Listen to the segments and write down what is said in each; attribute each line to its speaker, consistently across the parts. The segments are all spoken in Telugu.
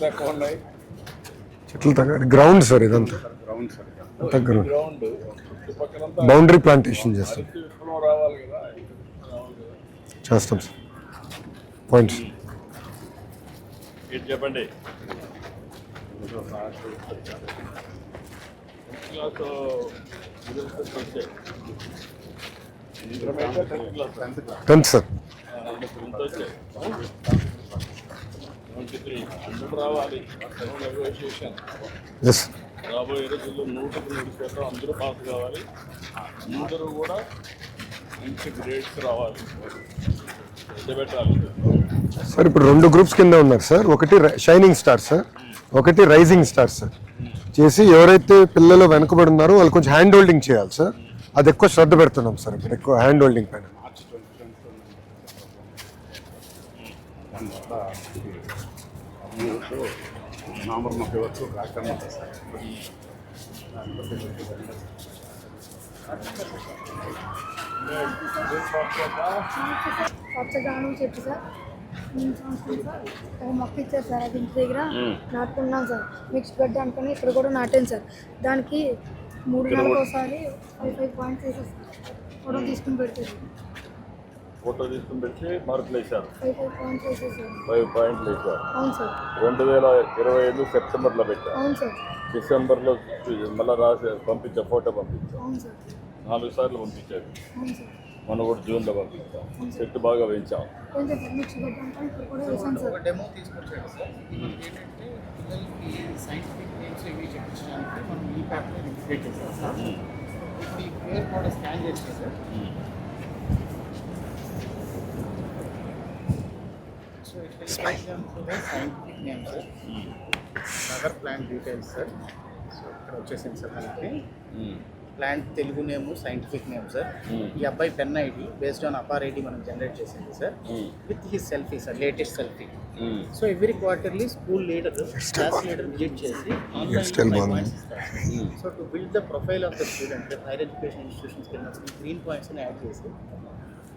Speaker 1: తక్కువ ఉన్నాయి.
Speaker 2: చెట్లు తగ్గ గ్రౌండ్ సార్ ఇదంతా గ్రౌండ్ బౌండరీ ప్లాంటేషన్ చేస్తాం
Speaker 1: రావాలి కదా
Speaker 2: చేస్తాం సార్. పాయింట్స్
Speaker 1: చెప్పండి.
Speaker 2: Tenth sir.
Speaker 1: రావాలి
Speaker 2: ఎస్
Speaker 1: రాబోయే రోజుల్లో 100% అందరూ పాస్ కావాలి. అందరూ కూడా మంచి గ్రేడ్స్ రావాలి, పెట్టాలి
Speaker 2: సార్. ఇప్పుడు 2 గ్రూప్స్ కింద ఉన్నారు సార్. ఒకటి షైనింగ్ స్టార్ సార్, ఒకటి రైజింగ్ స్టార్ సార్. చేసి ఎవరైతే పిల్లలు వెనుకబడి ఉన్నారో వాళ్ళు కొంచెం హ్యాండ్ హోల్డింగ్ చేయాలి సార్. అది ఎక్కువ శ్రద్ధ పెడుతున్నాం సార్ ఇప్పుడు, ఎక్కువ హ్యాండ్ హోల్డింగ్ పైన.
Speaker 1: నవంబర్ 30 వరకు కార్యక్రమం
Speaker 3: పచ్చగాను చెట్టు సార్ మొక్క ఇచ్చారు సార్. అది ఇంటి దగ్గర నాటుకున్నాం సార్. మిక్స్ బెడ్ అనుకుని ఇక్కడ కూడా నాటాను సార్. దానికి 3 నెలలకు ఒకసారి 5 పాయింట్స్ వేసేసి ఫోటో తీసుకుని పెడతారు.
Speaker 1: ఫోటో తీసుకుని పెట్టి మార్కులు వేశారు.
Speaker 3: 5 పాయింట్స్ వేసేసారు.
Speaker 1: 5 పాయింట్లు వేశారు.
Speaker 3: అవును సార్.
Speaker 1: 2025 సెప్టెంబర్లో పెట్టారు.
Speaker 3: అవును సార్.
Speaker 1: డిసెంబర్లో మళ్ళీ రాసి పంపించా, ఫోటో పంపించాం.
Speaker 3: అవును సార్.
Speaker 1: 4 సార్లు పంపించారు.
Speaker 3: అవును సార్.
Speaker 1: మనం కూడా జూన్లో పంపించాం. చెట్టు బాగా పెంచాం.
Speaker 3: మిక్స్ బెడ్ అనుకుని ఇక్కడ కూడా వేసాను సార్.
Speaker 4: డెమో తీసుకొచ్చాడు సార్. ఏంటంటే పిల్లలకి సైంటిఫిక్ నేమ్స్ ఇవి చెప్పించడానికి మనం ఈ ప్యాప్లో ఇంటిగ్రేట్ చేసాం సార్. ఇప్పుడు ఈ క్యూఆర్ కోడ్ స్కాన్ చేసి సార్. సో ఇట్లా scientific name sir, other plant details sir. So ఇక్కడ వచ్చేసింది సార్ మనకి plant Telugu name, scientific name sir. ఈ అబ్బాయి PEN ID based on APAAR ID మనం జనరేట్ చేసింది సార్, with his selfie sir, latest selfie. So every quarterly school leader, class leader visit చేసి so to build the profile of the student higher education institutions కింద గ్రీన్ పాయింట్స్ని యాడ్ చేసి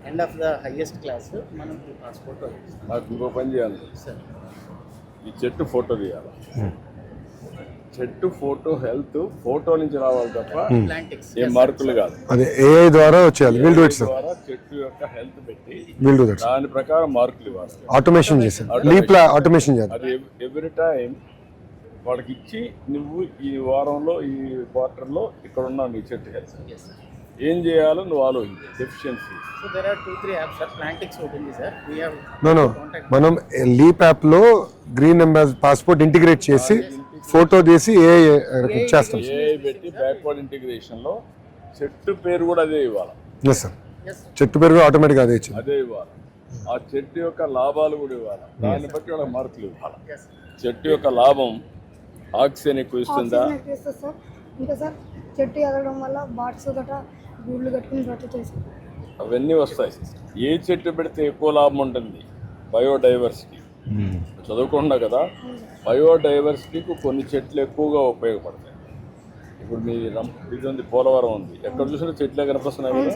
Speaker 4: end of the highest class మనం పాస్పోర్ట్
Speaker 1: నాకు ఇంకో పని చేయాలి
Speaker 4: సార్.
Speaker 1: ఈ చెట్టు ఫోటో తీయాలి. చెట్టు ఫోటో హెల్త్ ఫోటో నుంచి రావాలి తప్ప ఏ మార్కులు కాదు.
Speaker 2: అదే ఏఐ ద్వారా వచ్చేయాలి. Will do it sir.
Speaker 1: ద్వారా చెట్టు యొక్క హెల్త్ పెట్టి
Speaker 2: విల్ డు దట్.
Speaker 1: దాని ప్రకారం మార్కులు ఇవ్వాలి.
Speaker 2: ఆటోమేషన్ చేసాం. లీప్ ఆటోమేషన్ చేయాలి.
Speaker 1: అది ఎవ్రీ టైం వాడికి ఇచ్చి నువ్వు ఈ వారంలో ఈ క్వార్టర్లో ఇక్కడ ఉన్నావు, నీ చెట్టు హెల్త్ ఏం చేయాలో నువ్వు ఆలోచించు. Deficiency.
Speaker 4: So there are 2-3 apps sir. Plantix ఉంటుంది సార్. వి హావ్
Speaker 2: నో మనం లీప్ యాప్ లో గ్రీన్ పాస్పోర్ట్ ఇంటిగ్రేట్ చేసి ఫోటో తీసి చేస్తాం.
Speaker 1: ఏఐ పెట్టి బ్యాక్వర్డ్ ఇంటిగ్రేషన్ లో చెట్టు పేరు కూడా అదే ఇవ్వాలి.
Speaker 2: Yes sir. చెట్టు పేరు కూడా ఆటోమేటిక్గా అదే ఇచ్చింది.
Speaker 1: అదే ఇవ్వాలి. ఆ చెట్టు యొక్క లాభాలు కూడా ఇవ్వాలి. దాన్ని బట్టి వాళ్ళకి మార్కులు ఇవ్వాలి. చెట్టు యొక్క లాభం ఆక్సిజన్ ఎక్కువ ఇస్తుందా?
Speaker 3: సార్ ఇంకా సార్ చెట్టు ఎదగడం వల్ల బాట్స్ గట్రా గూళ్ళు కట్టుకుని చేస్తారు.
Speaker 1: అవన్నీ వస్తాయి. ఏ చెట్టు పెడితే ఎక్కువ లాభం ఉంటుంది? బయోడైవర్సిటీ. చదువుకున్నా కదా, బయోడైవర్సిటీకి కొన్ని చెట్లు ఎక్కువగా ఉపయోగపడతాయి. ఇప్పుడు మీ ఇది ఉంది, పోలవరం ఉంది, ఎక్కడ చూసినా చెట్లే కనిపిస్తున్నాయి కదా.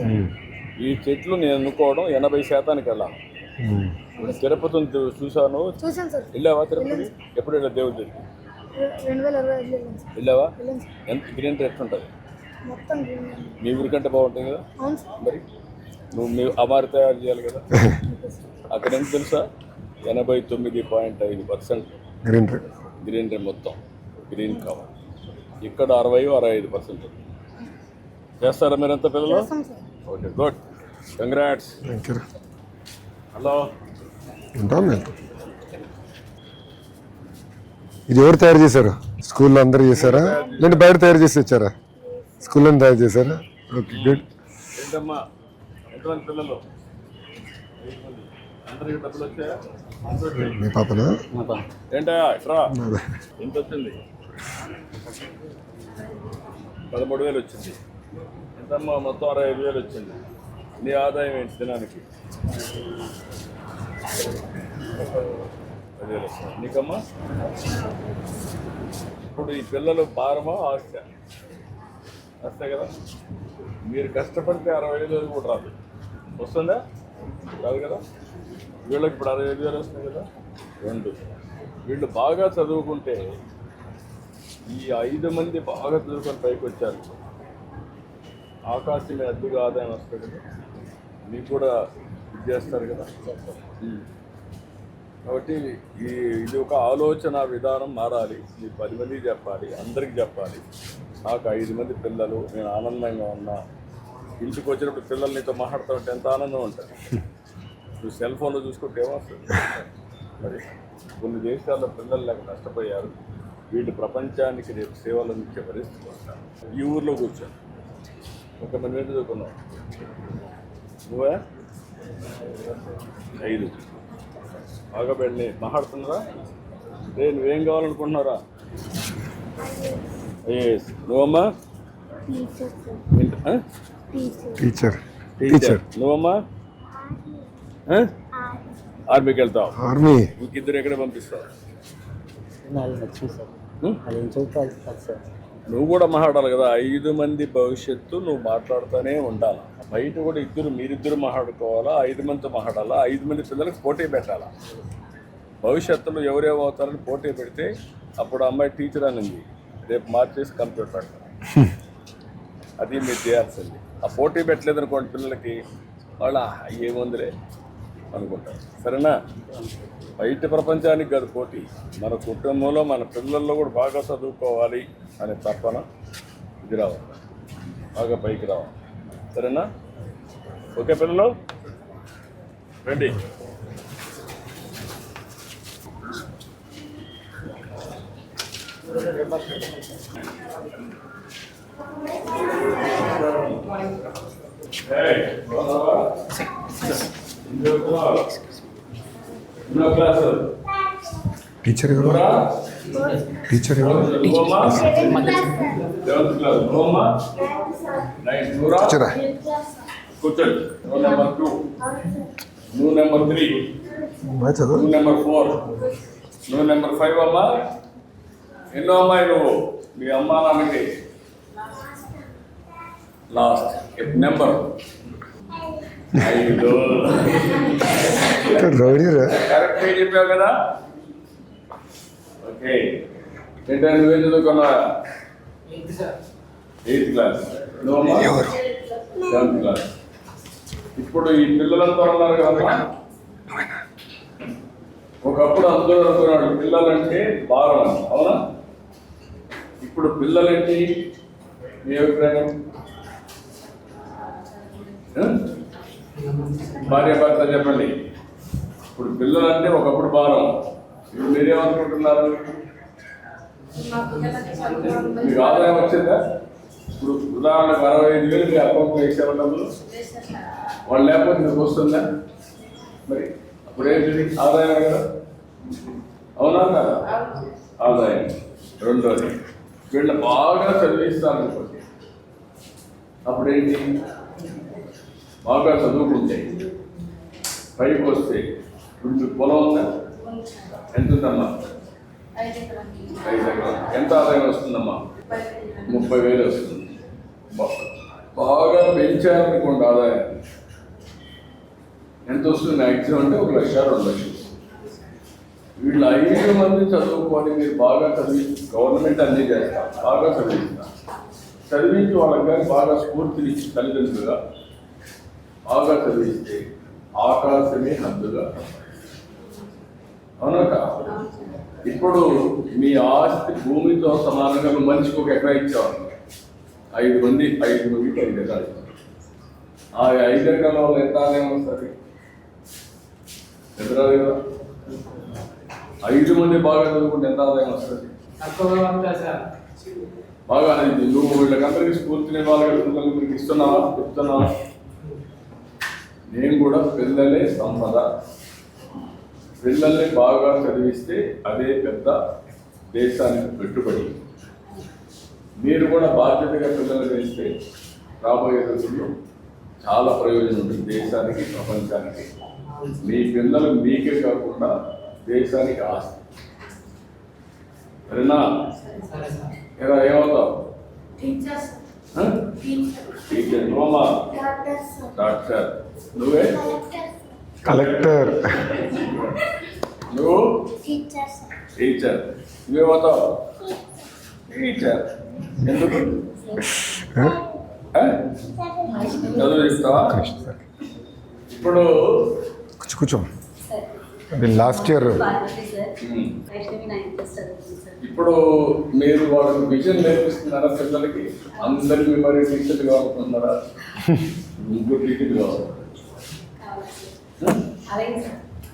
Speaker 1: ఈ చెట్లు నేను అనుకోవడం 80% వెళ్ళాలి. ఇప్పుడు తిరుపతి చూసాను. వెళ్ళావా తిరుపతి? ఎప్పుడు వెళ్ళా? దేవుడి దగ్గరికి
Speaker 3: 2025
Speaker 1: వెళ్ళావా? ఎంత గ్రీన్ రేట్ ఉంటుంది? మీ ఊరికంటే బాగుంటుంది కదా. మరి నువ్వు మీ అమారి తయారు చేయాలి కదా. అక్కడ ఎంత తెలుసా? 89.5% గ్రీన్ రేట్ మొత్తం గ్రీన్ కవర్. ఇక్కడ 60-65%. చేస్తారా మీరంతా పిల్లలు? Okay, good, congrats. హలో,
Speaker 2: ఇది ఎవరు తయారు చేశారు? స్కూల్లో అందరూ చేశారా లేదంటే బయట తయారు చేసి వచ్చారా? స్కూల్లో తయారు చేశారా? Okay, good.
Speaker 1: ఏంటమ్మా ఎంతమంది పిల్లలు? అందరికి డబ్బులు వచ్చాయా?
Speaker 2: మీ పాపనా?
Speaker 1: ఏంటా ఎట్రా? ఎంత వచ్చింది? 13,000 వచ్చింది. ఎంతమ్మా? మొత్తం 65,000 వచ్చింది. నీ ఆదాయం ఏంటి దినానికి? 10,000 వస్తుంది నీకమ్మా. ఇప్పుడు ఈ పిల్లలు భారమా ఆస్తి? కదా. మీరు కష్టపడితే 65,000 కూడా రాదు. వస్తుందా? కాదు కదా. వీళ్ళకి ఇప్పుడు 65,000 వస్తున్నాయి కదా. 2 వీళ్ళు బాగా చదువుకుంటే ఈ 5 మంది బాగా చదువుకొని పైకి వచ్చారు. ఆకాశం మీద అద్దుగా ఆదాయం వస్తుంది కదా, మీకు కూడా ఇది చేస్తారు కదా. కాబట్టి ఇది ఒక ఆలోచన విధానం మారాలి. మీరు 10 మందికి చెప్పాలి, అందరికి చెప్పాలి. నాకు 5 మంది పిల్లలు, నేను ఆనందంగా ఉన్నా. ఇంటికి వచ్చినప్పుడు పిల్లలు నీతో మాట్లాడుతూ ఉంటే ఎంత ఆనందం ఉంటుంది. నువ్వు సెల్ ఫోన్లో చూసుకుంటే ఏమొస్తుంది. మరి కొన్ని దేశాల్లో పిల్లలు లేక నష్టపోయారు. వీళ్ళు ప్రపంచానికి రేపు సేవలు అందించే పరిస్థితి వస్తారు. ఈ ఊర్లో కూర్చొని ఒక మంది మీద చదువుకున్నావు నువ్వే 5 బాగా పెళ్ళి మాట్లాడుతున్నారా? నువ్వేం కావాలనుకుంటున్నారా? నువ్వమ్మా
Speaker 2: టీచర్.
Speaker 1: నువ్వమ్మా ఆర్మీకి వెళ్తావు.
Speaker 2: ఆర్మీ.
Speaker 1: ఇంకిద్దరు ఎక్కడ పంపిస్తావు? నువ్వు కూడా మాట్లాడాలి కదా. 5 మంది భవిష్యత్తు నువ్వు మాట్లాడుతూనే ఉండాలి. బయట కూడా మీరిద్దరు మాట్లాడుకోవాలా, 5 మందితో మాట్లాడాలా, 5 మంది పిల్లలకు పోటీ పెట్టాలా. భవిష్యత్తులో ఎవరేమవుతారని పోటీ పెడితే అప్పుడు అమ్మాయి టీచర్ అనింది, రేపు మార్చేసి కంప్యూటర్ పెడతాను. అది మీరు చేయాల్సింది. ఆ పోటీ పెట్టలేదనుకోండి పిల్లలకి, వాళ్ళ ఏముందిలే అనుకుంటారు. సరేనా? బయట ప్రపంచానికి కాదు పోటీ, మన కుటుంబంలో మన పిల్లల్లో కూడా బాగా చదువుకోవాలి అనే తప్పన ఇది రావాలి, బాగా పైకి రావాలి. సరేనా? ఓకే పిల్లలు రండి.
Speaker 2: టీచర్ ఎవరు? టీచర్ ఎవరు? టీచరా?
Speaker 1: కూర్చోండి. రోల్ నెంబర్ 2, నువ్వు నెంబర్ 3, నువ్వు నెంబర్ 4, నువ్వు నెంబర్ 5. అమ్మా ఎన్నో అమ్మాయి నువ్వు? మీ అమ్మా నాన్నకి లాస్ట్ నెంబర్ 5. కరెక్ట్ చెప్పావు కదా. ఓకే. ఏంటంటే నువ్వేం చదువుకున్నా? 8th class. నువ్వమ్మా 7th class. ఇప్పుడు ఈ పిల్లలంతా ఉన్నారు కదా, ఒకప్పుడు అందరూ అనుకున్నాడు పిల్లలంటే భారం అని. అవునా? ఇప్పుడు పిల్లలంటే మీ అభిప్రాయం? భార్య భర్త చెప్పండి. ఇప్పుడు పిల్లలంటే ఒకప్పుడు భారం, ఇప్పుడు మీరేమనుకుంటున్నారు? మీకు ఆదాయం వచ్చిందా? ఇప్పుడు ఉదాహరణకు 65,000 మీ అకౌంట్లో వేసేవాళ్ళు డబ్బులు, వాళ్ళు లేకపోతే మీకు వస్తుందా? మరి అప్పుడు ఏంటి? ఆదాయం కదా. అవునా కదా? ఆదాయం. రెండోది, వీళ్ళు బాగా చదివిస్తారనుకోండి, అప్పుడేంటి? బాగా చదువుకుంటే పైకి వస్తే ఇప్పుడు పొలం ఉందా? ఎంత ఉందమ్మా? 5 ఎకరాలు. ఎంత ఆదాయం వస్తుందమ్మా? 30,000 వస్తుంది. బాగా పెంచారనుకోండి ఆదాయం, ఎంత వస్తుంది మ్యాక్సిమం అంటే 1 లక్ష 2 లక్షలు. వీళ్ళు 5 మంది చదువుకొని మీరు బాగా చదివి, గవర్నమెంట్ అన్నీ చేస్తారు, బాగా చదివిస్తారు. చదివించి వాళ్ళకి కానీ బాగా స్ఫూర్తినిచ్చి తల్లిదండ్రులుగా బాగా చదివిస్తే ఆకాశమే హద్దుగా. అవునా? ఇప్పుడు మీ ఆస్తి భూమితో సమానంగా మనిషికి 1 ఎకరా ఇచ్చేవాళ్ళు. 5 మందికి 5 ఎకరాలు. ఆ 5 ఎకరాల వల్ల ఎంత ఆదాయం వస్తుంది? ఎదురాలి కదా. 5 మంది బాగా చదువుకుంటే ఎంత ఆదాయం వస్తుంది? బాగా నువ్వు వీళ్ళకందరికీ స్ఫూర్తిని ఇవ్వాలి కదా. పిల్లలు మీకు ఇస్తున్నావా? చెప్తున్నావా? నేను కూడా పిల్లలే సంపద. పిల్లల్ని బాగా చదివిస్తే అదే పెద్ద దేశానికి పెట్టుబడి. మీరు కూడా బాధ్యతగా పిల్లలు పెంచితే రాబోయే రోజుల్లో చాలా ప్రయోజనం ఉంటుంది దేశానికి, ప్రపంచానికి. మీ పిల్లలు మీకే కాకుండా దేశానికి ఆస్తి. సరేనా? ఏమవుతావు? టీచర్ నువ్వమ్మా డాక్టర్ నువ్వే
Speaker 2: కలెక్టర్.
Speaker 1: నువ్వు టీచర్ నువ్వేమవుతావు టీచర్ ఎందుకు చదువు ఇస్తావా ఇప్పుడు
Speaker 2: కూర్చో కూర్చో. అది లాస్ట్ ఇయర్
Speaker 1: ఇప్పుడు మీరు వాళ్ళకి విజన్ నేర్పిస్తున్నారా పిల్లలకి? అందరికీ మరి టీచర్లు కావాలనుకుంటున్నారా? ముగ్గురు టీచర్లు కావాలి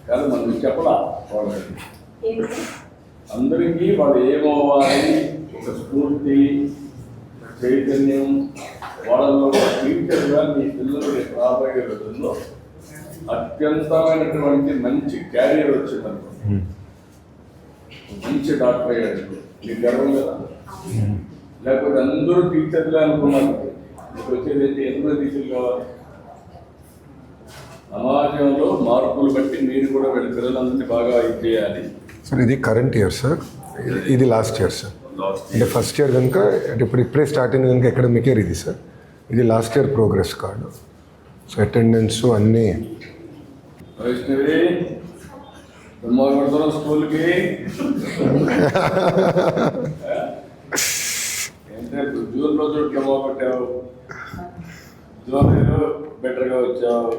Speaker 1: కాదు మనం చెప్పలా వాళ్ళకి అందరికీ వాళ్ళు ఏమవ్వాలి ఒక స్ఫూర్తి చైతన్యం వాళ్ళలో టీచర్గా మీ పిల్లలు రాబోయే రోజుల్లో అత్యంతమైనటువంటి మంచి క్యారియర్ వచ్చిందనుకో, మంచి డాక్టర్ అయ్యాడు మీకు గర్వం కదా. లేకపోతే అందరూ టీచర్లే అనుకున్నారు, మీకు వచ్చేది ఏంటి? ఎందరో టీచర్లు కావాలి. సమాజంలో మార్పులు బట్టి మీరు కూడా వీళ్ళ పిల్లలందరినీ బాగా ఇది చేయాలి.
Speaker 2: సార్ ఇది కరెంట్ ఇయర్ సార్, ఇది లాస్ట్ ఇయర్ సార్. అంటే ఫస్ట్ ఇయర్ కనుక అంటే ఇప్పుడే స్టార్ట్ అయింది కనుక అకాడమిక్ ఇయర్ ఇది సార్. ఇది last year progress card. So attendance అన్నీ.
Speaker 1: వైష్ణవి బ్రహ్మవర్ధనం స్కూల్కి ఏంటంటే జూన్లో చోట్ల బాగుపట్టావు, జూన్లో బెటర్గా వచ్చావు,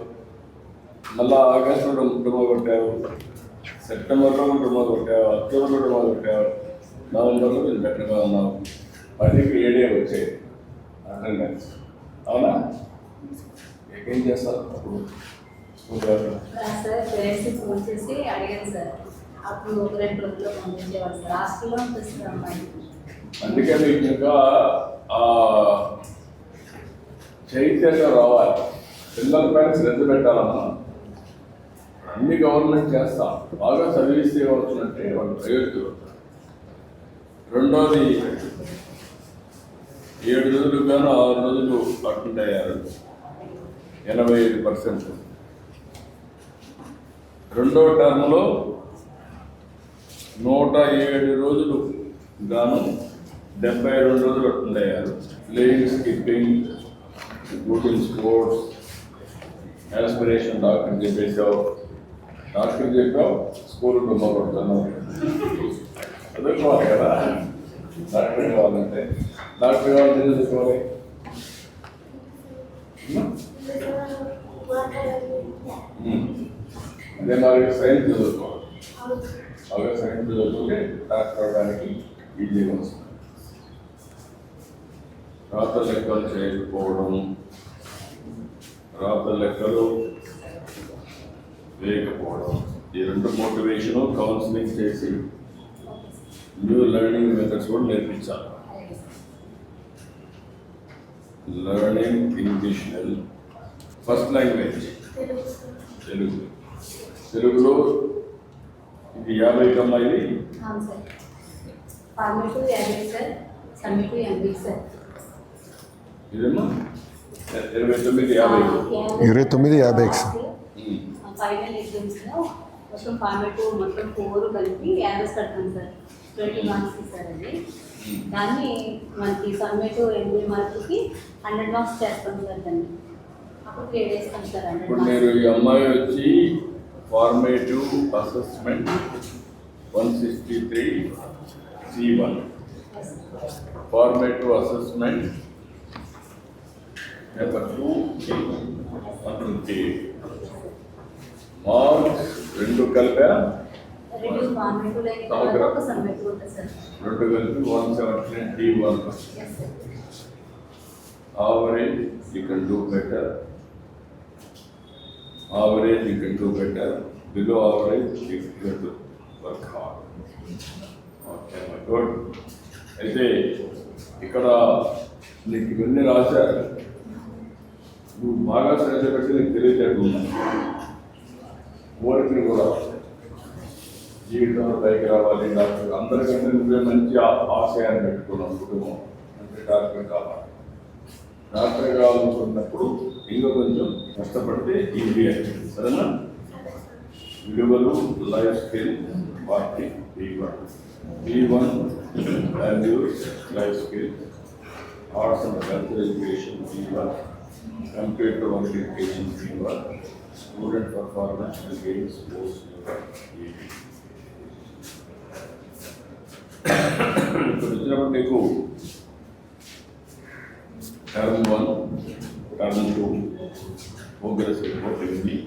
Speaker 1: మళ్ళీ ఆగస్టులో డుమా కొట్టావు, సెప్టెంబర్లో డుమా కొట్టావు, అక్టోబర్లో డుమా కొట్టావు, నవంబర్లో కొంచెం బెటర్గా ఉన్నావు. 10కి 7 వచ్చాయి అటెండెన్స్. అవునా? ఏం చేస్తారు అప్పుడు?
Speaker 5: సార్ పేరెంట్స్కి ఫోన్ చేసి అడిగాను సార్, అప్పుడు ఒక 2 రోజుల్లో పంపించేవాడు సార్. హాస్టల్లో ఉంటుంది సార్ అమ్మాయి.
Speaker 1: అందుకే మీకు ఇంకా చైతన్యం రావాలి, పిల్లల పైన శ్రద్ధ పెట్టాలన్నా. అన్ని గవర్నమెంట్ చేస్తాం, బాగా చదివిస్తే ఏమవుతుందంటే వాళ్ళు ప్రయోజకులు అవుతారు. రెండోది 7 రోజులు గాను 6 రోజులు అటెండ్ అయ్యారు, 85%. రెండో టర్మ్లో 107 రోజులు గాను 72 రోజులు అటెండ్ అయ్యారు. Playing, skipping, good in sports, aspiration doctor చెప్పేసావు, డాక్టర్ చెప్పావు, స్కూల్ డుమ్మా కొడుతున్నావు. చదువుకోవాలి కదా, డాక్టర్ కావాలంటే. డాక్టర్ కావాలంటే చదువుకోవాలి. అదే మరి సైన్స్ చదువుకోవాలి, బాగా సైన్స్ చదువుకుంటే డాక్టర్ అవడానికి ఈజీగా వస్తుంది. రాత లెక్కలు చేయకపోవడం, రాత లెక్కలు వేయకపోవడం, ఈ 2 మోటివేషను కౌన్సిలింగ్ చేసి న్యూ లెర్నింగ్ మెథడ్స్ కూడా నేర్పించాలి. Learning English first language Telugu. తెలుగులో ఇది 50 కమ్మా ఇది.
Speaker 5: అవును sir. Formative 50 sir, summative 80 sir.
Speaker 1: ఇదేమో 29 50.
Speaker 2: 29 50 సార్.
Speaker 5: ఫైనల్ ఎగ్జామ్స్లో మొత్తం ఫార్మేటివ్ మొత్తం 4 కలిపి 50 కడతాం సార్. 20 మార్క్స్ సార్ అది. దాన్ని మనకి సమ్మేటివ్ 80 మార్కులకి 100 మార్క్స్ చేస్తాం సార్. దాన్ని అప్పుడు గ్రేడ్ వేస్తాం సార్. 100
Speaker 1: ఇప్పుడు మీరు ఈ అమ్మాయి వచ్చి formative assessment 163 C1, formative assessment paper 2 128 marks 2 కలిపా.
Speaker 5: 2 ఫార్మేటివ్ లైన్ ఒక సమ్మేటివ్ ఉంటుంది సార్.
Speaker 1: 2 కలిపి 179 D1.
Speaker 5: Yes sir.
Speaker 1: Average you can do better. Average you can do better. Below average you have to work hard. Okay, my good. అయితే ఇక్కడ నీకు ఇవన్నీ రాశారు, నువ్వు బాగా శ్రద్ధ పెట్టి నీకు తెలియజేట్టు కోరికలు కూడా జీవితంలో పైకి రావాలి. డాక్టర్ అందరికంటే నువ్వే మంచి ఆశయాన్ని పెట్టుకున్నావు, కుటుంబం అంటే డాక్టర్ కావాలి. డాక్టర్ కావాలనుకున్నప్పుడు ఇంకా కొంచెం కష్టపడితే ఈజీ అవుతుంది. సరేనా? విలువలు, life skill, party B1 values, life skill, arts and cultural education fever, computer education fever, student performance will gain sports fever. ఇప్పుడు వచ్చినప్పుడు మీకు టర్మ్ 1, టర్మ్ 2 ప్రోగ్రెస్ రిపోర్ట్ ఉంది.